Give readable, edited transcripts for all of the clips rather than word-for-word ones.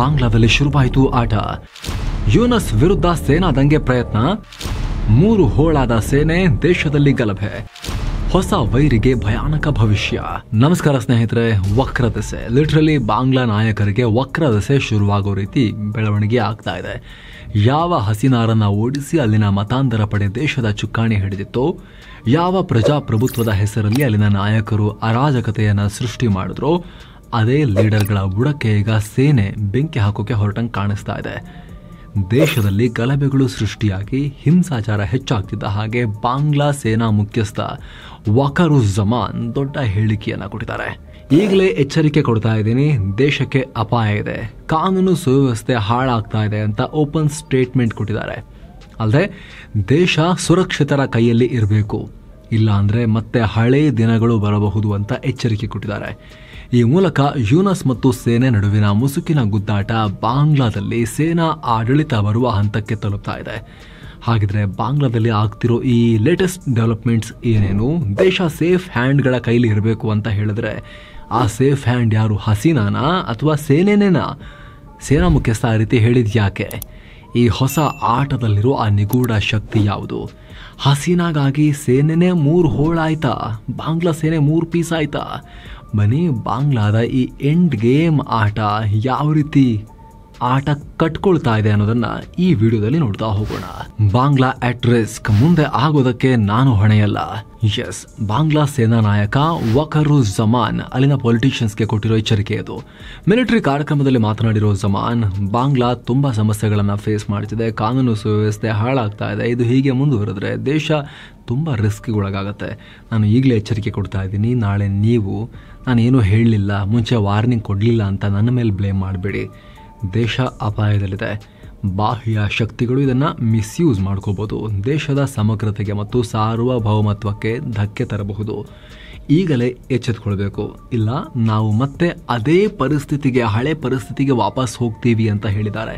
ಬಾಂಗ್ಲಾದಲ್ಲಿ ಶುರುವಾಯಿತು ಆಟ. ಯೂನಸ್ ವಿರುದ್ಧ ಸೇನಾ ದಂಗೆ ಪ್ರಯತ್ನ, 3 ಹೋಳಾದ ಸೇನೆ, ದೇಶದಲ್ಲಿ ಗಲಭೆ, ಹೊಸ ವೈರಿಗೆ ಭಯಾನಕ ಭವಿಷ್ಯ. ನಮಸ್ಕಾರ ಸ್ನೇಹಿತರೆ. ವಕ್ರದೆಸೆ, ಲಿಟ್ರಲಿ ಬಾಂಗ್ಲಾ ನಾಯಕರಿಗೆ ವಕ್ರದೆಸೆ ಶುರುವಾಗೋ ರೀತಿ ಬೆಳವಣಿಗೆ ಆಗ್ತಾ ಇದೆ. ಯಾವ ಹಸಿನಾರನ್ನ ಓಡಿಸಿ ಅಲ್ಲಿನ ಮತಾಂತರ ಪಡೆ ದೇಶದ ಚುಕ್ಕಾಣಿ ಹಿಡಿದಿತ್ತೋ, ಯಾವ ಪ್ರಜಾಪ್ರಭುತ್ವದ ಹೆಸರಲ್ಲಿ ಅಲ್ಲಿನ ನಾಯಕರು ಅರಾಜಕತೆಯನ್ನ ಸೃಷ್ಟಿ ಮಾಡಿದ್ರೋ, ಅದೇ ಲೀಡರ್ಗಳ ಬುಡಕ್ಕೆ ಈಗ ಸೇನೆ ಬೆಂಕಿ ಹಾಕೋಕೆ ಹೊರಟಂಗೆ ಕಾಣಿಸ್ತಾ ಇದೆ. ದೇಶದಲ್ಲಿ ಗಲಭೆಗಳು ಸೃಷ್ಟಿಯಾಗಿ ಹಿಂಸಾಚಾರ ಹೆಚ್ಚಾಗ್ತಿದ್ದ ಹಾಗೆ ಬಾಂಗ್ಲಾ ಸೇನಾ ಮುಖ್ಯಸ್ಥ ವಕರುಜ್ಜಮಾನ್ ದೊಡ್ಡ ಹೇಳಿಕೆಯನ್ನ ಕೊಟ್ಟಿದ್ದಾರೆ. ಈಗಲೇ ಎಚ್ಚರಿಕೆ ಕೊಡ್ತಾ ಇದ್ದೀನಿ, ದೇಶಕ್ಕೆ ಅಪಾಯ ಇದೆ, ಕಾನೂನು ಸುವ್ಯವಸ್ಥೆ ಹಾಳಾಗ್ತಾ ಇದೆ ಅಂತ ಓಪನ್ ಸ್ಟೇಟ್ಮೆಂಟ್ ಕೊಟ್ಟಿದ್ದಾರೆ. ಅಲ್ಲದೆ ದೇಶ ಸುರಕ್ಷಿತರ ಕೈಯಲ್ಲಿ ಇರಬೇಕು, ಇಲ್ಲ ಅಂದ್ರೆ ಮತ್ತೆ ಹಳೇ ದಿನಗಳು ಬರಬಹುದು ಅಂತ ಎಚ್ಚರಿಕೆ ಕೊಟ್ಟಿದ್ದಾರೆ. ಈ ಮೂಲಕ ಯೂನಸ್ ಮತ್ತು ಸೇನೆ ನಡುವಿನ ಮುಸುಕಿನ ಗುದ್ದಾಟ ಬಾಂಗ್ಲಾದಲ್ಲಿ ಸೇನಾ ಆಡಳಿತ ಬರುವ ಹಂತಕ್ಕೆ ತಲುಪ್ತಾ ಇದೆ. ಹಾಗಿದ್ರೆ ಬಾಂಗ್ಲಾದಲ್ಲಿ ಆಗ್ತಿರೋ ಈ ಲೇಟೆಸ್ಟ್ ಡೆವಲಪ್ಮೆಂಟ್ಸ್ ಏನೇನು? ದೇಶ ಸೇಫ್ ಹ್ಯಾಂಡ್ಗಳ ಕೈಲಿ ಇರಬೇಕು ಅಂತ ಹೇಳಿದ್ರೆ ಆ ಸೇಫ್ ಹ್ಯಾಂಡ್ ಯಾರು? ಹಸೀನಾನಾ ಅಥವಾ ಸೇನೆನೇನಾ? ಸೇನಾ ಮುಖ್ಯಸ್ಥ ಆ ರೀತಿ ಹೇಳಿದ್ಯಾಕೆ? ಈ ಹೊಸ ಆಟದಲ್ಲಿರೋ ಆ ನಿಗೂಢ ಶಕ್ತಿ ಯಾವುದು? ಹಸೀನಾಗಾಗಿ ಸೇನೆನೇ 3 ಹೋಳಾಯ್ತಾ? ಬಾಂಗ್ಲಾ ಸೇನೆ 3 ಪೀಸ್ ಆಯ್ತಾ? ಬನ್ನಿ, ಬಾಂಗ್ಲಾದ ಈ ಎಂಡ್ ಗೇಮ್ ಆಟ ಯಾವ ರೀತಿ ಆಟ ಕಟ್ಕೊಳ್ತಾ ಇದೆ ಅನ್ನೋದನ್ನ ಈ ವಿಡಿಯೋದಲ್ಲಿ ನೋಡ್ತಾ ಹೋಗೋಣ. ಬಾಂಗ್ಲಾ ಅಟ್ ರಿಸ್ಕ್, ಮುಂದೆ ಆಗೋದಕ್ಕೆ ನಾನು ಹೊಣೆಯಲ್ಲ. ಎಸ್, ಬಾಂಗ್ಲಾ ಸೇನಾ ನಾಯಕ ವಕರುಜ್ಜಮಾನ್ ಅಲ್ಲಿನ ಪೊಲಿಟಿಷಿಯನ್ಸ್ಗೆ ಕೊಟ್ಟಿರೋ ಎಚ್ಚರಿಕೆ ಇದು. ಮಿಲಿಟರಿ ಕಾರ್ಯಕ್ರಮದಲ್ಲಿ ಮಾತನಾಡಿರೋ ಜಮಾನ್, ಬಾಂಗ್ಲಾ ತುಂಬಾ ಸಮಸ್ಯೆಗಳನ್ನ ಫೇಸ್ ಮಾಡ್ತಿದೆ, ಕಾನೂನು ಸುವ್ಯವಸ್ಥೆ ಹಾಳಾಗ್ತಾ ಇದೆ, ಇದು ಹೀಗೆ ಮುಂದುವರೆದ್ರೆ ದೇಶ ತುಂಬಾ ರಿಸ್ಕ್ಗೆ ಒಳಗಾಗತ್ತೆ. ನಾನು ಈಗಲೇ ಎಚ್ಚರಿಕೆ ಕೊಡ್ತಾ ಇದ್ದೀನಿ, ನಾಳೆ ನೀವು ನಾನೇನು ಹೇಳಲಿಲ್ಲ, ಮುಂಚೆ ವಾರ್ನಿಂಗ್ ಕೊಡಲಿಲ್ಲ ಅಂತ ನನ್ನ ಮೇಲೆ ಬ್ಲೇಮ್ ಮಾಡಬೇಡಿ. ದೇಶ ಅಪಾಯದಲ್ಲಿದೆ, ಬಾಹ್ಯ ಶಕ್ತಿಗಳು ಇದನ್ನು ಮಿಸ್ಯೂಸ್ ಮಾಡ್ಕೋಬಹುದು, ದೇಶದ ಸಮಗ್ರತೆಗೆ ಮತ್ತು ಸಾರ್ವಭೌಮತ್ವಕ್ಕೆ ಧಕ್ಕೆ ತರಬಹುದು. ಈಗಲೇ ಎಚ್ಚೆತ್ಕೊಳ್ಬೇಕು, ಇಲ್ಲ ನಾವು ಮತ್ತೆ ಅದೇ ಪರಿಸ್ಥಿತಿಗೆ, ಹಳೆ ಪರಿಸ್ಥಿತಿಗೆ ವಾಪಸ್ ಹೋಗ್ತೀವಿ ಅಂತ ಹೇಳಿದ್ದಾರೆ.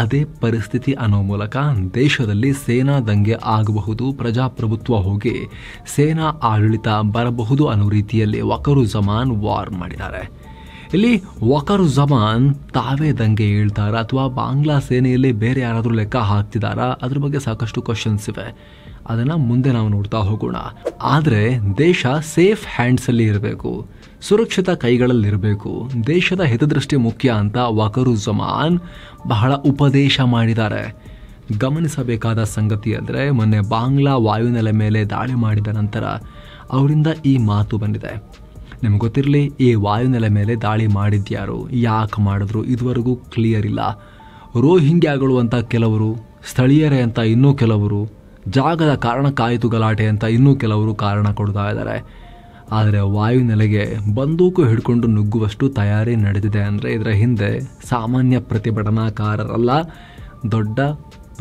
ಅದೇ ಪರಿಸ್ಥಿತಿ ಅನ್ನೋ ಮೂಲಕ ದೇಶದಲ್ಲಿ ಸೇನಾ ದಂಗೆ ಆಗಬಹುದು, ಪ್ರಜಾಪ್ರಭುತ್ವ ಹೋಗಿ ಸೇನಾ ಆಡಳಿತ ಬರಬಹುದು ಅನ್ನೋ ರೀತಿಯಲ್ಲಿ ವಕರುಜ್ಜಮಾನ್ ವಾರ್ ಮಾಡಿದ್ದಾರೆ. ಇಲ್ಲಿ ವಕರುಜ್ಜಮಾನ್ ತಾವೇ ದಂಗೆ ಹೇಳ್ತಾರ ಅಥವಾ ಬಾಂಗ್ಲಾ ಸೇನೆಯಲ್ಲಿ ಬೇರೆ ಯಾರಾದರೂ ಲೆಕ್ಕ ಹಾಕ್ತಿದಾರಾ? ಅದ್ರ ಬಗ್ಗೆ ಸಾಕಷ್ಟು ಕ್ವಶನ್ಸ್ ಇವೆ, ಅದನ್ನ ಮುಂದೆ ನಾವು ನೋಡ್ತಾ ಹೋಗೋಣ. ಆದರೆ ದೇಶ ಸೇಫ್ ಹ್ಯಾಂಡ್ಸ್ ಅಲ್ಲಿ ಇರಬೇಕು, ಸುರಕ್ಷಿತ ಕೈಗಳಲ್ಲಿರಬೇಕು, ದೇಶದ ಹಿತದೃಷ್ಟಿ ಮುಖ್ಯ ಅಂತ ವಕರುಜ್ಜಮಾನ್ ಬಹಳ ಉಪದೇಶ ಮಾಡಿದ್ದಾರೆ. ಗಮನಿಸಬೇಕಾದ ಸಂಗತಿ ಅಂದರೆ, ಮೊನ್ನೆ ಬಾಂಗ್ಲಾ ವಾಯುನೆಲೆ ಮೇಲೆ ದಾಳಿ ಮಾಡಿದ ನಂತರ ಅವರಿಂದ ಈ ಮಾತು ಬಂದಿದೆ. ನಿಮ್ಗೆ ಗೊತ್ತಿರಲಿ, ಈ ವಾಯುನೆಲೆ ಮೇಲೆ ದಾಳಿ ಮಾಡಿದ್ಯಾರು, ಯಾಕೆ ಮಾಡಿದ್ರು, ಇದುವರೆಗೂ ಕ್ಲಿಯರ್ ಇಲ್ಲ. ರೋಹಿಂಗ್ಯಾಗಳು ಅಂತ ಕೆಲವರು, ಸ್ಥಳೀಯರೇ ಅಂತ ಇನ್ನೂ ಕೆಲವರು, ಜಾಗದ ಕಾರಣಕ್ಕಾಯಿತು ಗಲಾಟೆ ಅಂತ ಇನ್ನೂ ಕೆಲವರು ಕಾರಣ ಕೊಡ್ತಾ ಇದ್ದಾರೆ. ಆದರೆ ವಾಯುನೆಲೆಗೆ ಬಂದೂಕು ಹಿಡ್ಕೊಂಡು ನುಗ್ಗುವಷ್ಟು ತಯಾರಿ ನಡೆದಿದೆ ಅಂದರೆ ಇದರ ಹಿಂದೆ ಸಾಮಾನ್ಯ ಪ್ರತಿಭಟನಾಕಾರರಲ್ಲ, ದೊಡ್ಡ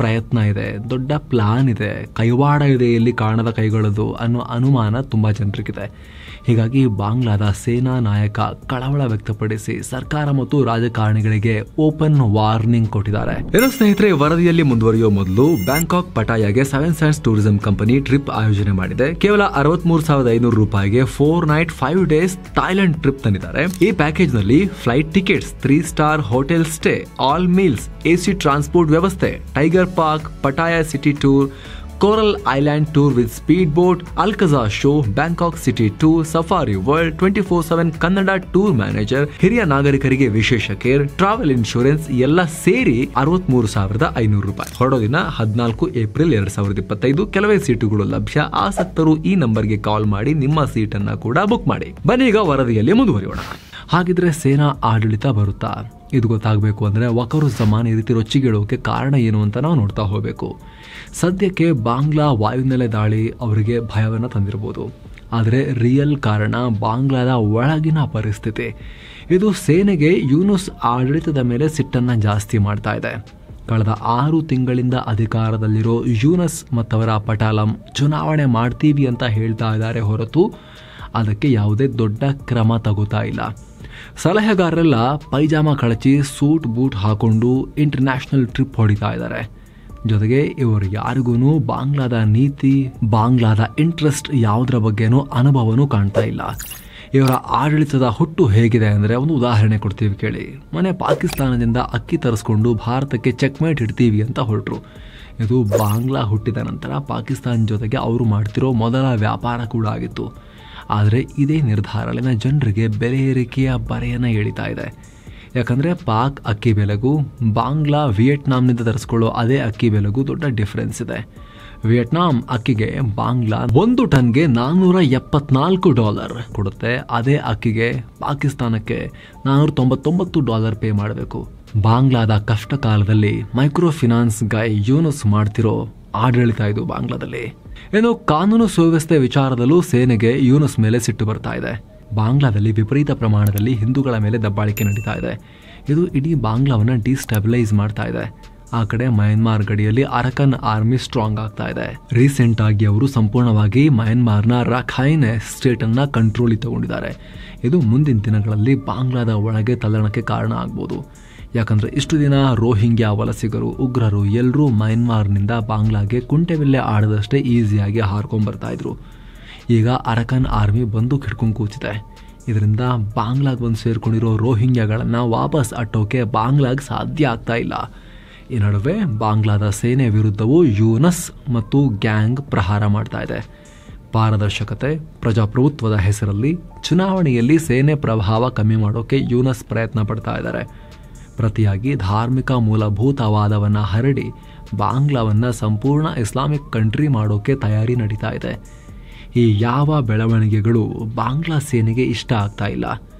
ಪ್ರಯತ್ನ ಇದೆ, ದೊಡ್ಡ ಪ್ಲಾನ್ ಇದೆ, ಕೈವಾಡ ಇದೆ ಇಲ್ಲಿ ಕಾಣದ ಕೈಗಳದು ಅನ್ನೋ ಅನುಮಾನ ತುಂಬ ಜನರಿಗಿದೆ. ಹೀಗಾಗಿ ಬಾಂಗ್ಲಾದ ಸೇನಾ ನಾಯಕ ಕಳವಳ ವ್ಯಕ್ತಪಡಿಸಿ ಸರ್ಕಾರ ಮತ್ತು ರಾಜಕಾರಣಿಗಳಿಗೆ ಓಪನ್ ವಾರ್ನಿಂಗ್ ಕೊಟ್ಟಿದ್ದಾರೆ. ಏನೋ ಸ್ನೇಹಿತರೆ, ವರದಿಯಲ್ಲಿ ಮುಂದುವರಿಯೋ ಮೊದಲು ಬ್ಯಾಂಕಾಕ್ ಪಟಾಯಾಗೆ 7 Sands ಟೂರಿಸಂ ಕಂಪನಿ ಟ್ರಿಪ್ ಆಯೋಜನೆ ಮಾಡಿದೆ. ಕೇವಲ 63,500 ರೂಪಾಯಿಗೆ 4 ನೈಟ್ 5 ಡೇಸ್ ಥೈಲ್ಯಾಂಡ್ ಟ್ರಿಪ್ ತಂದಿದ್ದಾರೆ. ಈ ಪ್ಯಾಕೇಜ್ ನಲ್ಲಿ flight tickets, 3 star hotel stay, all meals, AC transport ವ್ಯವಸ್ಥೆ, tiger park, Pattaya city tour, coral island tour with speed boat, Alcazar show, Bangkok city tour, safari world, 24/7 Kannada tour manager, ಹಿರಿಯ ನಾಗರಿಕರಿಗೆ ವಿಶೇಷ care, travel insurance ಎಲ್ಲ ಸೇರಿ 63,500 ರೂಪಾಯಿ. ಹೊರಡೋ ದಿನ 14 April 2025. ಕೆಲವೇ ಸೀಟುಗಳು ಲಭ್ಯ. ಆಸಕ್ತರು ಈ ನಂಬರ್ಗೆ ಕಾಲ್ ಮಾಡಿ ನಿಮ್ಮ ಸೀಟನ್ನ ಕೂಡ ಬುಕ್ ಮಾಡಿ. ಬನ್ನಿ ಈಗ ವರದಿಯಲ್ಲಿ ಮುಂದುವರಿಯೋಣ. ಹಾಗಿದ್ರೆ ಸೇನಾ ಆಡಳಿತ ಬರುತ್ತಾ? ಇದು ಗೊತ್ತಾಗಬೇಕು ಅಂದರೆ ವಕರುಜ್ಜಮಾನ್ ಈ ರೀತಿ ರೊಚ್ಚಿಗೇಳೋಕೆ ಕಾರಣ ಏನು ಅಂತ ನಾವು ನೋಡ್ತಾ ಹೋಗಬೇಕು. ಸದ್ಯಕ್ಕೆ ಬಾಂಗ್ಲಾ ವಾಯುನೆಲೆ ದಾಳಿ ಅವರಿಗೆ ಭಯವನ್ನು ತಂದಿರಬಹುದು, ಆದರೆ ರಿಯಲ್ ಕಾರಣ ಬಾಂಗ್ಲಾದ ಒಳಗಿನ ಪರಿಸ್ಥಿತಿ. ಇದು ಸೇನೆಗೆ ಯೂನುಸ್ ಆಡಳಿತದ ಮೇಲೆ ಸಿಟ್ಟನ್ನು ಜಾಸ್ತಿ ಮಾಡ್ತಾ ಇದೆ. ಕಳೆದ 6 ತಿಂಗಳಿಂದ ಅಧಿಕಾರದಲ್ಲಿರೋ ಯೂನಸ್ ಮತ್ತವರ ಪಟಾಲಂ ಚುನಾವಣೆ ಮಾಡ್ತೀವಿ ಅಂತ ಹೇಳ್ತಾ ಇದ್ದಾರೆ ಹೊರತು ಅದಕ್ಕೆ ಯಾವುದೇ ದೊಡ್ಡ ಕ್ರಮ ತಗೋತಾ ಇಲ್ಲ. ಸಲಹೆಗಾರರೆಲ್ಲ ಪೈಜಾಮ ಕಳಚಿ ಸೂಟ್ ಬೂಟ್ ಹಾಕೊಂಡು ಇಂಟರ್ನ್ಯಾಷನಲ್ ಟ್ರಿಪ್ ಹೊಡಿತಾ ಇದ್ದಾರೆ. ಜೊತೆಗೆ ಇವರು ಯಾರಿಗೂ ಬಾಂಗ್ಲಾದ ನೀತಿ, ಬಾಂಗ್ಲಾದ ಇಂಟ್ರೆಸ್ಟ್ ಯಾವುದರ ಬಗ್ಗೆನೂ ಅನುಭವನೂ ಕಾಣ್ತಾ ಇಲ್ಲ. ಇವರ ಆಡಳಿತದ ಹುಟ್ಟು ಹೇಗಿದೆ ಅಂದರೆ ಒಂದು ಉದಾಹರಣೆ ಕೊಡ್ತೀವಿ ಕೇಳಿ. ಮೊನ್ನೆ ಪಾಕಿಸ್ತಾನದಿಂದ ಅಕ್ಕಿ ತರಿಸ್ಕೊಂಡು ಭಾರತಕ್ಕೆ ಚೆಕ್ಮೇಟ್ ಇಡ್ತೀವಿ ಅಂತ ಹೊರಟರು. ಇದು ಬಾಂಗ್ಲಾ ಹುಟ್ಟಿದ ನಂತರ ಪಾಕಿಸ್ತಾನ ಜೊತೆಗೆ ಅವರು ಮಾಡ್ತಿರೋ ಮೊದಲ ವ್ಯಾಪಾರ ಕೂಡ ಆಗಿತ್ತು. ಆದರೆ ಇದೇ ನಿರ್ಧಾರ ಅಲ್ಲಿನ ಜನರಿಗೆ ಬೆಲೆ ಏರಿಕೆಯ ಬರೆಯನ್ನು ಎಳಿತಾ ಇದೆ. ಯಾಕಂದರೆ ಪಾಕ್ ಅಕ್ಕಿ ಬೆಲೆಗೂ ಬಾಂಗ್ಲಾ ವಿಯೆಟ್ನಾಂನಿಂದ ತರಿಸ್ಕೊಳ್ಳೋ ಅದೇ ಅಕ್ಕಿ ಬೆಲೆಗೂ ದೊಡ್ಡ ಡಿಫ್ರೆನ್ಸ್ ಇದೆ. ವಿಯೆಟ್ನಾಂ ಅಕ್ಕಿಗೆ ಬಾಂಗ್ಲಾ 1 ಟನ್ಗೆ $474 ಕೊಡುತ್ತೆ. ಅದೇ ಅಕ್ಕಿಗೆ ಪಾಕಿಸ್ತಾನಕ್ಕೆ $499 ಪೇ ಮಾಡಬೇಕು. ಬಾಂಗ್ಲಾದ ಕಷ್ಟ ಕಾಲದಲ್ಲಿ ಮೈಕ್ರೋ ಫಿನಾನ್ಸ್ ಗೈ ಯೂನುಸ್ ಮಾಡ್ತಿರೋ ಆಡಳಿತ ಇದು ಬಾಂಗ್ಲಾದಲ್ಲಿ. ಇನ್ನು ಕಾನೂನು ಸುವ್ಯವಸ್ಥೆ ವಿಚಾರದಲ್ಲೂ ಸೇನೆಗೆ ಯೂನುಸ್ ಮೇಲೆ ಸಿಟ್ಟು ಬರ್ತಾ ಇದೆ. ಬಾಂಗ್ಲಾದಲ್ಲಿ ವಿಪರೀತ ಪ್ರಮಾಣದಲ್ಲಿ ಹಿಂದೂಗಳ ಮೇಲೆ ದಬ್ಬಾಳಿಕೆ ನಡೀತಾ ಇದೆ. ಇದು ಇಡೀ ಬಾಂಗ್ಲಾವನ್ನು ಡಿಸ್ಟೆಬಿಲೈಸ್ ಮಾಡ್ತಾ ಇದೆ. ಆ ಕಡೆ ಮಯನ್ಮಾರ್ ಗಡಿಯಲ್ಲಿ ಅರಕನ್ ಆರ್ಮಿ ಸ್ಟ್ರಾಂಗ್ ಆಗ್ತಾ ಇದೆ. ರೀಸೆಂಟ್ ಆಗಿ ಅವರು ಸಂಪೂರ್ಣವಾಗಿ ಮಯನ್ಮಾರ್ನ ರಖೈನ್ ಸ್ಟೇಟ್ ಅನ್ನ ಕಂಟ್ರೋಲಿಗೆ ತಗೊಂಡಿದ್ದಾರೆ. ಇದು ಮುಂದಿನ ದಿನಗಳಲ್ಲಿ ಬಾಂಗ್ಲಾದ ಒಳಗೆ ತಲ್ಲಣಕ್ಕೆ ಕಾರಣ ಆಗ್ಬೋದು. ಯಾಕಂದ್ರೆ ಇಷ್ಟು ದಿನ ರೋಹಿಂಗ್ಯಾ ವಲಸಿಗರು, ಉಗ್ರರು ಎಲ್ಲರೂ ಮಯನ್ಮಾರ್ನಿಂದ ಬಾಂಗ್ಲಾಗೆ ಕುಂಟೆಬಿಲ್ಲೆ ಆಡದಷ್ಟೇ ಈಸಿಯಾಗಿ ಹಾರ್ಕೊಂಡ್ ಬರ್ತಾ ಇದ್ರು. ಈಗ ಅರಕನ್ ಆರ್ಮಿ ಬಂದೂಕ್ ಹಿಡ್ಕೊಂಡು ಕೂತಿದೆ. ಇದರಿಂದ ಬಾಂಗ್ಲಾಗ್ ಬಂದು ಸೇರ್ಕೊಂಡಿರೋ ರೋಹಿಂಗ್ಯಾಗಳನ್ನು ವಾಪಸ್ ಅಟ್ಟೋಕೆ ಬಾಂಗ್ಲಾಗ್ ಸಾಧ್ಯ ಆಗ್ತಾ ಇಲ್ಲ. ಈ ನಡುವೆ ಬಾಂಗ್ಲಾದ ಸೇನೆ ವಿರುದ್ಧವೂ ಯೂನಸ್ ಮತ್ತು ಗ್ಯಾಂಗ್ ಪ್ರಹಾರ ಮಾಡ್ತಾ ಇದೆ. ಪಾರದರ್ಶಕತೆ, ಪ್ರಜಾಪ್ರಭುತ್ವದ ಹೆಸರಲ್ಲಿ ಚುನಾವಣೆಯಲ್ಲಿ ಸೇನೆ ಪ್ರಭಾವ ಕಮ್ಮಿ ಮಾಡೋಕೆ ಯೂನಸ್ ಪ್ರಯತ್ನ ಪಡ್ತಾ ಇದ್ದಾರೆ. ಪ್ರತಿಯಾಗಿ ಧಾರ್ಮಿಕ ಮೂಲಭೂತವಾದವನ್ನು ಹರಡಿ ಬಾಂಗ್ಲಾವನ್ನು ಸಂಪೂರ್ಣ ಇಸ್ಲಾಮಿಕ್ ಕಂಟ್ರಿ ಮಾಡೋಕೆ ತಯಾರಿ ನಡೀತಾ ಇದೆ. ಈ ಯಾವ ಬೆಳವಣಿಗೆಗಳು ಬಾಂಗ್ಲಾ ಸೇನೆಗೆ ಇಷ್ಟ ಆಗ್ತಾ ಇಲ್ಲ.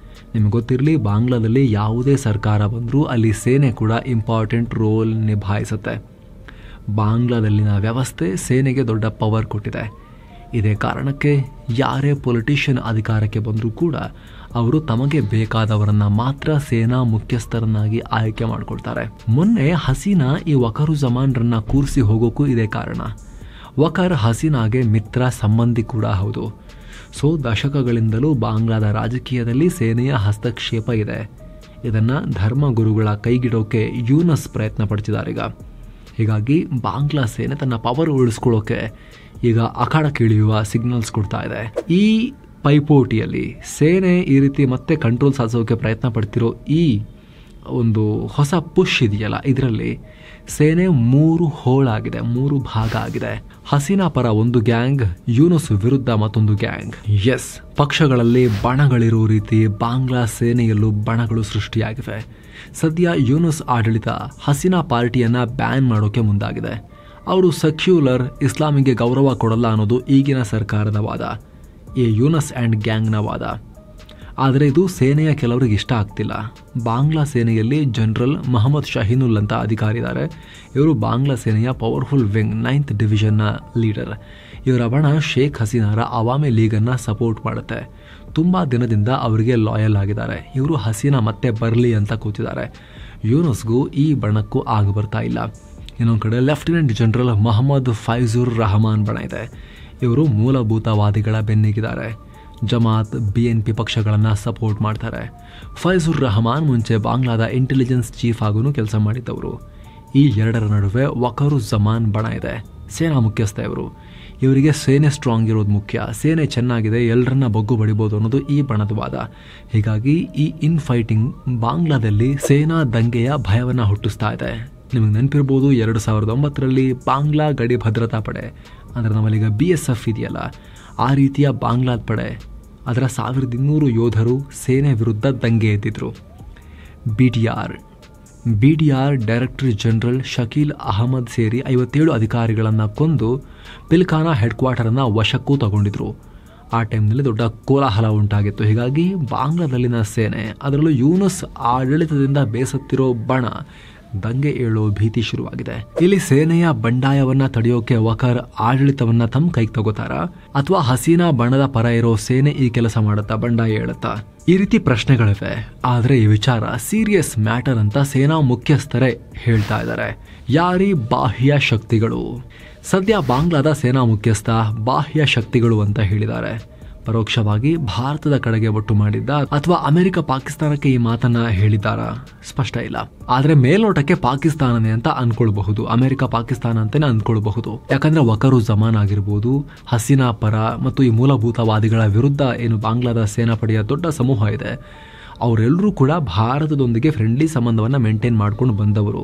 ನಿಮಗೆ ಗೊತ್ತಿರಲಿ, ಬಾಂಗ್ಲಾದಲ್ಲಿ ಯಾವುದೇ ಸರ್ಕಾರ ಬಂದರೂ ಅಲ್ಲಿ ಸೇನೆ ಕೂಡ ಇಂಪಾರ್ಟೆಂಟ್ ರೋಲ್ ನಿಭಾಯಿಸುತ್ತೆ. ಬಾಂಗ್ಲಾದಲ್ಲಿನ ವ್ಯವಸ್ಥೆ ಸೇನೆಗೆ ದೊಡ್ಡ ಪವರ್ ಕೊಟ್ಟಿದೆ. ಇದೇ ಕಾರಣಕ್ಕೆ ಯಾರೇ ಪೊಲಿಟಿಷಿಯನ್ ಅಧಿಕಾರಕ್ಕೆ ಬಂದರೂ ಕೂಡ ಅವರು ತಮಗೆ ಬೇಕಾದವರನ್ನ ಮಾತ್ರ ಸೇನಾ ಮುಖ್ಯಸ್ಥರನ್ನಾಗಿ ಆಯ್ಕೆ ಮಾಡಿಕೊಳ್ತಾರೆ. ಮೊನ್ನೆ ಹಸೀನಾ ಈ ವಕರುಜ್ಜಮಾನ್ರನ್ನ ಕೂರಿಸಿ ಹೋಗೋಕ್ಕೂ ಇದೇ ಕಾರಣ. ವಕರ್ ಹಸೀನಾಗೆ ಮಿತ್ರ ಸಂಬಂಧಿ ಕೂಡ ಹೌದು. ಸೊ ದಶಕಗಳಿಂದಲೂ ಬಾಂಗ್ಲಾದ ರಾಜಕೀಯದಲ್ಲಿ ಸೇನೆಯ ಹಸ್ತಕ್ಷೇಪ ಇದೆ. ಇದನ್ನು ಧರ್ಮಗುರುಗಳ ಕೈಗಿಡೋಕೆ ಯೂನಸ್ ಪ್ರಯತ್ನ ಪಡ್ತಿದ್ದಾರೀಗ. ಹೀಗಾಗಿ ಬಾಂಗ್ಲಾ ಸೇನೆ ತನ್ನ ಪವರ್ ಉಳಿಸ್ಕೊಳ್ಳೋಕೆ ಈಗ ಅಖಾಡಕ್ಕಿಳಿಯುವ ಸಿಗ್ನಲ್ಸ್ ಕೊಡ್ತಾ ಇದೆ. ಈ ಪೈಪೋಟಿಯಲ್ಲಿ ಸೇನೆ ಈ ರೀತಿ ಮತ್ತೆ ಕಂಟ್ರೋಲ್ ಸಾಧಿಸೋಕೆ ಪ್ರಯತ್ನ ಪಡ್ತಿರೋ ಈ ಒಂದು ಹೊಸ ಪುಷ್ ಇದೆಯಲ್ಲ, ಇದರಲ್ಲಿ ಸೇನೆ 3 ಹೋಳಾಗಿದೆ, 3 ಭಾಗ ಆಗಿದೆ. ಹಸೀನಾ ಪರ ಒಂದು ಗ್ಯಾಂಗ್, ಯೂನುಸ್ ವಿರುದ್ಧ ಮತ್ತೊಂದು ಗ್ಯಾಂಗ್. ಎಸ್, ಪಕ್ಷಗಳಲ್ಲಿ ಬಣಗಳಿರೋ ರೀತಿ ಬಾಂಗ್ಲಾ ಸೇನೆಯಲ್ಲೂ ಬಣಗಳು ಸೃಷ್ಟಿಯಾಗಿವೆ. ಸದ್ಯ ಯೂನುಸ್ ಆಡಳಿತ ಹಸೀನಾ ಪಾರ್ಟಿಯನ್ನ ಬ್ಯಾನ್ ಮಾಡೋಕೆ ಮುಂದಾಗಿದೆ. ಅವರು ಸೆಕ್ಯುಲರ್ ಇಸ್ಲಾಮಿಗೆ ಗೌರವ ಕೊಡಲ್ಲ ಅನ್ನೋದು ಈಗಿನ ಸರ್ಕಾರದ ವಾದ, ಈ ಯೂನಸ್ ಆ್ಯಂಡ್ ಗ್ಯಾಂಗ್ನ ವಾದ. ಆದರೆ ಇದು ಸೇನೆಯ ಕೆಲವರಿಗೆ ಇಷ್ಟ ಆಗ್ತಿಲ್ಲ. ಬಾಂಗ್ಲಾ ಸೇನೆಯಲ್ಲಿ ಜನರಲ್ ಮೊಹಮ್ಮದ್ ಶಹೀನುಲ್ ಅಂತ ಅಧಿಕಾರಿ ಇದ್ದಾರೆ. ಇವರು ಬಾಂಗ್ಲಾ ಸೇನೆಯ ಪವರ್ಫುಲ್ ವಿಂಗ್ 9th ಡಿವಿಷನ್ನ ಲೀಡರ್. ಇವರ ಬಣ ಶೇಖ್ ಹಸೀನಾರ ಅವಾಮಿ ಲೀಗನ್ನು ಸಪೋರ್ಟ್ ಮಾಡುತ್ತೆ. ತುಂಬ ದಿನದಿಂದ ಅವರಿಗೆ ಲಾಯಲ್ ಆಗಿದ್ದಾರೆ. ಇವರು ಹಸೀನಾ ಮತ್ತೆ ಬರಲಿ ಅಂತ ಕೂತಿದ್ದಾರೆ. ಯೂನುಸ್ಗೂ ಈ ಬಣಕ್ಕೂ ಆಗ ಬರ್ತಾ ಇಲ್ಲ. ಇನ್ನೊಂದು ಕಡೆ ಲೆಫ್ಟಿನೆಂಟ್ ಜನರಲ್ ಮೊಹಮ್ಮದ್ ಫೈಜುರ್ ರಹಮಾನ್ ಬಣ ಇದೆ. ಇವರು ಮೂಲಭೂತವಾದಿಗಳ ಬೆನ್ನಿಗಿದ್ದಾರೆ. ಜಮಾತ್, BNP ಪಕ್ಷಗಳನ್ನು ಸಪೋರ್ಟ್ ಮಾಡ್ತಾರೆ. ಫೈಜುರ್ ರಹಮಾನ್ ಮುಂಚೆ ಬಾಂಗ್ಲಾದ ಇಂಟೆಲಿಜೆನ್ಸ್ ಚೀಫ್ ಆಗೂ ಕೆಲಸ ಮಾಡಿದ್ದವರು. ಈ ಎರಡರ ನಡುವೆ ವಕರುಜ್ಜಮಾನ್ ಬಣ ಇದೆ, ಸೇನಾ ಮುಖ್ಯಸ್ಥ ಇವರು. ಇವರಿಗೆ ಸೇನೆ ಸ್ಟ್ರಾಂಗ್ ಇರೋದು ಮುಖ್ಯ, ಸೇನೆ ಚೆನ್ನಾಗಿದೆ, ಎಲ್ಲರನ್ನ ಬಗ್ಗು ಬಡಿಬೋದು ಅನ್ನೋದು ಈ ಬಣದ ವಾದ. ಹೀಗಾಗಿ ಈ ಇನ್ಫೈಟಿಂಗ್ ಬಾಂಗ್ಲಾದಲ್ಲಿ ಸೇನಾ ದಂಗೆಯ ಭಯವನ್ನು ಹುಟ್ಟಿಸ್ತಾ ಇದೆ. ನಿಮಗೆ ನೆನಪಿರ್ಬೋದು, 2009ರಲ್ಲಿ ಬಾಂಗ್ಲಾ ಗಡಿ ಭದ್ರತಾ ಪಡೆ, ಅಂದರೆ ನಮ್ಮಲ್ಲೀಗ BSF ಇದೆಯಲ್ಲ, ಆ ರೀತಿಯ ಬಾಂಗ್ಲಾದ ಪಡೆ ಅದರ 1200 ಯೋಧರು ಸೇನೆ ವಿರುದ್ಧ ದಂಗೆ ಎದ್ದಿದ್ರು. BDR director general Shakeel Ahmed ಸೇರಿ 57 ಅಧಿಕಾರಿಗಳನ್ನು ಕೊಂದು ಪಿಲ್ಖಾನಾ ಹೆಡ್ ಕ್ವಾರ್ಟರನ್ನು ವಶಕ್ಕೂ ತಗೊಂಡಿದ್ರು. ಆ ಟೈಮ್ನಲ್ಲಿ ದೊಡ್ಡ ಕೋಲಾಹಲ ಉಂಟಾಗಿತ್ತು. ಹೀಗಾಗಿ ಬಾಂಗ್ಲಾದಲ್ಲಿನ ಸೇನೆ, ಅದರಲ್ಲೂ ಯೂನುಸ್ ಆಡಳಿತದಿಂದ ಬೇಸತ್ತಿರೋ ಬಣ ದಂಗೆ ಏಳೋ ಭೀತಿ ಶುರುವಾಗಿದೆ. ಇಲ್ಲಿ ಸೇನೆಯ ಬಂಡಾಯವನ್ನ ತಡೆಯೋಕೆ ವಕರ್ ಆಡಳಿತವನ್ನ ತಮ್ಮ ಕೈಗೆ ತಗೋತಾರ, ಅಥವಾ ಹಸೀನಾ ಬಣದ ಪರ ಇರೋ ಸೇನೆ ಈ ಕೆಲಸ ಮಾಡುತ್ತಾ, ಬಂಡಾಯ ಹೇಳುತ್ತಾ? ಈ ರೀತಿ ಪ್ರಶ್ನೆಗಳಿವೆ. ಆದ್ರೆ ಈ ವಿಚಾರ ಸೀರಿಯಸ್ ಮ್ಯಾಟರ್ ಅಂತ ಸೇನಾ ಮುಖ್ಯಸ್ಥರೇ ಹೇಳ್ತಾ ಇದ್ದಾರೆ. ಯಾರಿ ಬಾಹ್ಯ ಶಕ್ತಿಗಳು? ಸದ್ಯ ಬಾಂಗ್ಲಾದ ಸೇನಾ ಮುಖ್ಯಸ್ಥ ಬಾಹ್ಯ ಶಕ್ತಿಗಳು ಅಂತ ಹೇಳಿದ್ದಾರೆ. ಪರೋಕ್ಷವಾಗಿ ಭಾರತದ ಕಡೆಗೆ ಒಟ್ಟು ಮಾಡಿದ್ದ ಅಥವಾ ಅಮೆರಿಕ ಪಾಕಿಸ್ತಾನಕ್ಕೆ ಈ ಮಾತನ್ನ ಹೇಳಿದ್ದಾರಾ? ಸ್ಪಷ್ಟ ಇಲ್ಲ. ಆದ್ರೆ ಮೇಲ್ನೋಟಕ್ಕೆ ಪಾಕಿಸ್ತಾನನೇ ಅಂತ ಅನ್ಕೊಳ್ಬಹುದು, ಅಮೆರಿಕ ಪಾಕಿಸ್ತಾನ ಅಂತಾನೆ ಅನ್ಕೊಳ್ಬಹುದು. ಯಾಕಂದ್ರೆ ವಕರು ಜಮಾನ್ ಆಗಿರ್ಬೋದು, ಹಸೀನಾ ಪರ ಮತ್ತು ಈ ಮೂಲಭೂತವಾದಿಗಳ ವಿರುದ್ಧ ಏನು ಬಾಂಗ್ಲಾದ ಸೇನಾಪಡೆಯ ದೊಡ್ಡ ಸಮೂಹ ಇದೆ, ಅವರೆಲ್ಲರೂ ಕೂಡ ಭಾರತದೊಂದಿಗೆ ಫ್ರೆಂಡ್ಲಿ ಸಂಬಂಧವನ್ನ ಮೇಂಟೈನ್ ಮಾಡ್ಕೊಂಡು ಬಂದವರು.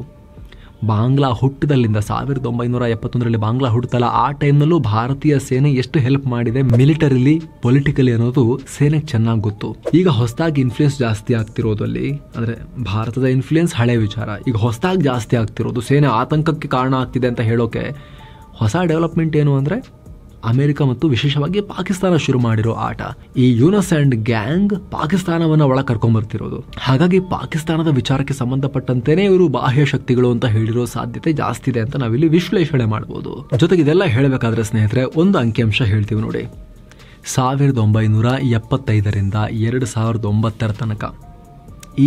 ಬಾಂಗ್ಲಾ ಹುಟ್ಟಿದಲ್ಲಿಂದ 1971 ಬಾಂಗ್ಲಾ ಹುಟ್ಟುತ್ತಲ್ಲ, ಆ ಟೈಮ್ನಲ್ಲೂ ಭಾರತೀಯ ಸೇನೆ ಎಷ್ಟು ಹೆಲ್ಪ್ ಮಾಡಿದೆ ಮಿಲಿಟರಿಲಿ, ಪೊಲಿಟಿಕಲಿ ಅನ್ನೋದು ಸೇನೆಗೆ ಚೆನ್ನಾಗಿ ಗೊತ್ತು. ಈಗ ಹೊಸದಾಗಿ ಇನ್ಫ್ಲೂಯೆನ್ಸ್ ಜಾಸ್ತಿ ಆಗ್ತಿರೋದಲ್ಲಿ, ಅಂದ್ರೆ ಭಾರತದ ಇನ್ಫ್ಲೂಯೆನ್ಸ್ ಹಳೆ ವಿಚಾರ, ಈಗ ಹೊಸದಾಗಿ ಜಾಸ್ತಿ ಆಗ್ತಿರೋದು, ಸೇನೆ ಆತಂಕಕ್ಕೆ ಕಾರಣ ಆಗ್ತಿದೆ ಅಂತ ಹೇಳೋಕೆ ಹೊಸ ಡೆವಲಪ್ಮೆಂಟ್ ಏನು ಅಂದ್ರೆ ಅಮೆರಿಕ ಮತ್ತು ವಿಶೇಷವಾಗಿ ಪಾಕಿಸ್ತಾನ ಶುರು ಮಾಡಿರೋ ಆಟ. ಈ ಯೂನಸ್ ಅಂಡ್ ಗ್ಯಾಂಗ್ ಪಾಕಿಸ್ತಾನವನ್ನ ಒಳ ಕರ್ಕೊಂಡ್ಬರ್ತಿರೋದು. ಹಾಗಾಗಿ ಪಾಕಿಸ್ತಾನದ ವಿಚಾರಕ್ಕೆ ಸಂಬಂಧಪಟ್ಟಂತೆನೇ ಇವರು ಬಾಹ್ಯ ಶಕ್ತಿಗಳು ಅಂತ ಹೇಳಿರೋ ಸಾಧ್ಯತೆ ಜಾಸ್ತಿ ಇದೆ ಅಂತ ನಾವಿಲ್ಲಿ ವಿಶ್ಲೇಷಣೆ ಮಾಡಬಹುದು. ಜೊತೆಗೆ ಇದೆಲ್ಲ ಹೇಳಬೇಕಾದ್ರೆ ಸ್ನೇಹಿತರೆ, ಒಂದು ಅಂಕಿಅಂಶ ಹೇಳ್ತೀವಿ ನೋಡಿ. 1975ರಿಂದ 2009 ತನಕ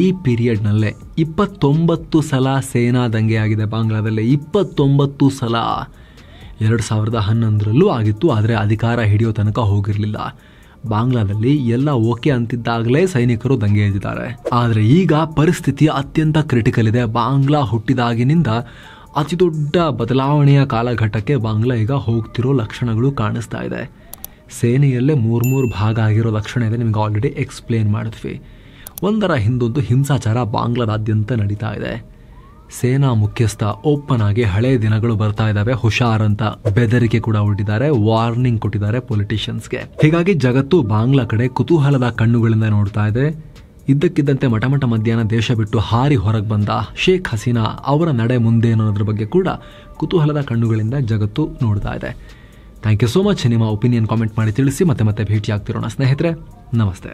ಈ ಪೀರಿಯಡ್ನಲ್ಲೇ 29 ಸಲ ಸೇನಾ ದಂಗೆ ಆಗಿದೆ ಬಾಂಗ್ಲಾದಲ್ಲಿ. 29 ಸಲ. 2011ರಲ್ಲೂ ಆಗಿತ್ತು, ಆದರೆ ಅಧಿಕಾರ ಹಿಡಿಯೋ ತನಕ ಹೋಗಿರಲಿಲ್ಲ. ಬಾಂಗ್ಲಾದಲ್ಲಿ ಎಲ್ಲ ಓಕೆ ಅಂತಿದ್ದಾಗಲೇ ಸೈನಿಕರು ದಂಗೆ ಎದ್ದಿದ್ದಾರೆ. ಆದರೆ ಈಗ ಪರಿಸ್ಥಿತಿ ಅತ್ಯಂತ ಕ್ರಿಟಿಕಲ್ ಇದೆ. ಬಾಂಗ್ಲಾ ಹುಟ್ಟಿದಾಗಿನಿಂದ ಅತಿ ದೊಡ್ಡ ಬದಲಾವಣೆಯ ಕಾಲಘಟ್ಟಕ್ಕೆ ಬಾಂಗ್ಲಾ ಈಗ ಹೋಗ್ತಿರೋ ಲಕ್ಷಣಗಳು ಕಾಣಿಸ್ತಾ ಇದೆ. ಸೇನೆಯಲ್ಲೇ 3 ಭಾಗ ಆಗಿರೋ ಲಕ್ಷಣ ಇದೆ, ನಿಮಗೆ ಆಲ್ರೆಡಿ ಎಕ್ಸ್ಪ್ಲೇನ್ ಮಾಡಿದ್ವಿ. ಒಂದರ ಹಿಂದೊಂದು ಹಿಂಸಾಚಾರ ಬಾಂಗ್ಲಾದಾದ್ಯಂತ ನಡೀತಾ ಇದೆ. ಸೇನಾ ಮುಖ್ಯಸ್ಥ ಓಪನ್ ಆಗಿ ಹಳೆ ದಿನಗಳು ಬರ್ತಾ ಇದ್ದಾವೆ, ಹುಷಾರ್ ಅಂತ ಬೆದರಿಕೆ ಕೂಡ ಒಡ್ಡಿದ್ದಾರೆ, ವಾರ್ನಿಂಗ್ ಕೊಟ್ಟಿದ್ದಾರೆ ಪೊಲಿಟಿಷಿಯನ್ಸ್ಗೆ. ಹೀಗಾಗಿ ಜಗತ್ತು ಬಾಂಗ್ಲಾ ಕಡೆ ಕುತೂಹಲದ ಕಣ್ಣುಗಳಿಂದ ನೋಡ್ತಾ ಇದೆ. ಇದ್ದಕ್ಕಿದ್ದಂತೆ ಮಠ ಮಧ್ಯಾಹ್ನ ದೇಶ ಬಿಟ್ಟು ಹಾರಿ ಹೊರಗೆ ಬಂದ ಶೇಖ್ ಹಸೀನಾ ಅವರ ನಡೆ ಮುಂದೆ ಅನ್ನೋದ್ರ ಬಗ್ಗೆ ಕೂಡ ಕುತೂಹಲದ ಕಣ್ಣುಗಳಿಂದ ಜಗತ್ತು ನೋಡ್ತಾ ಇದೆ. Thank you so much. ನಿಮ್ಮ ಒಪಿನಿಯನ್ ಕಾಮೆಂಟ್ ಮಾಡಿ ತಿಳಿಸಿ. ಮತ್ತೆ ಭೇಟಿ ಆಗ್ತಿರೋಣ ಸ್ನೇಹಿತರೆ. ನಮಸ್ತೆ.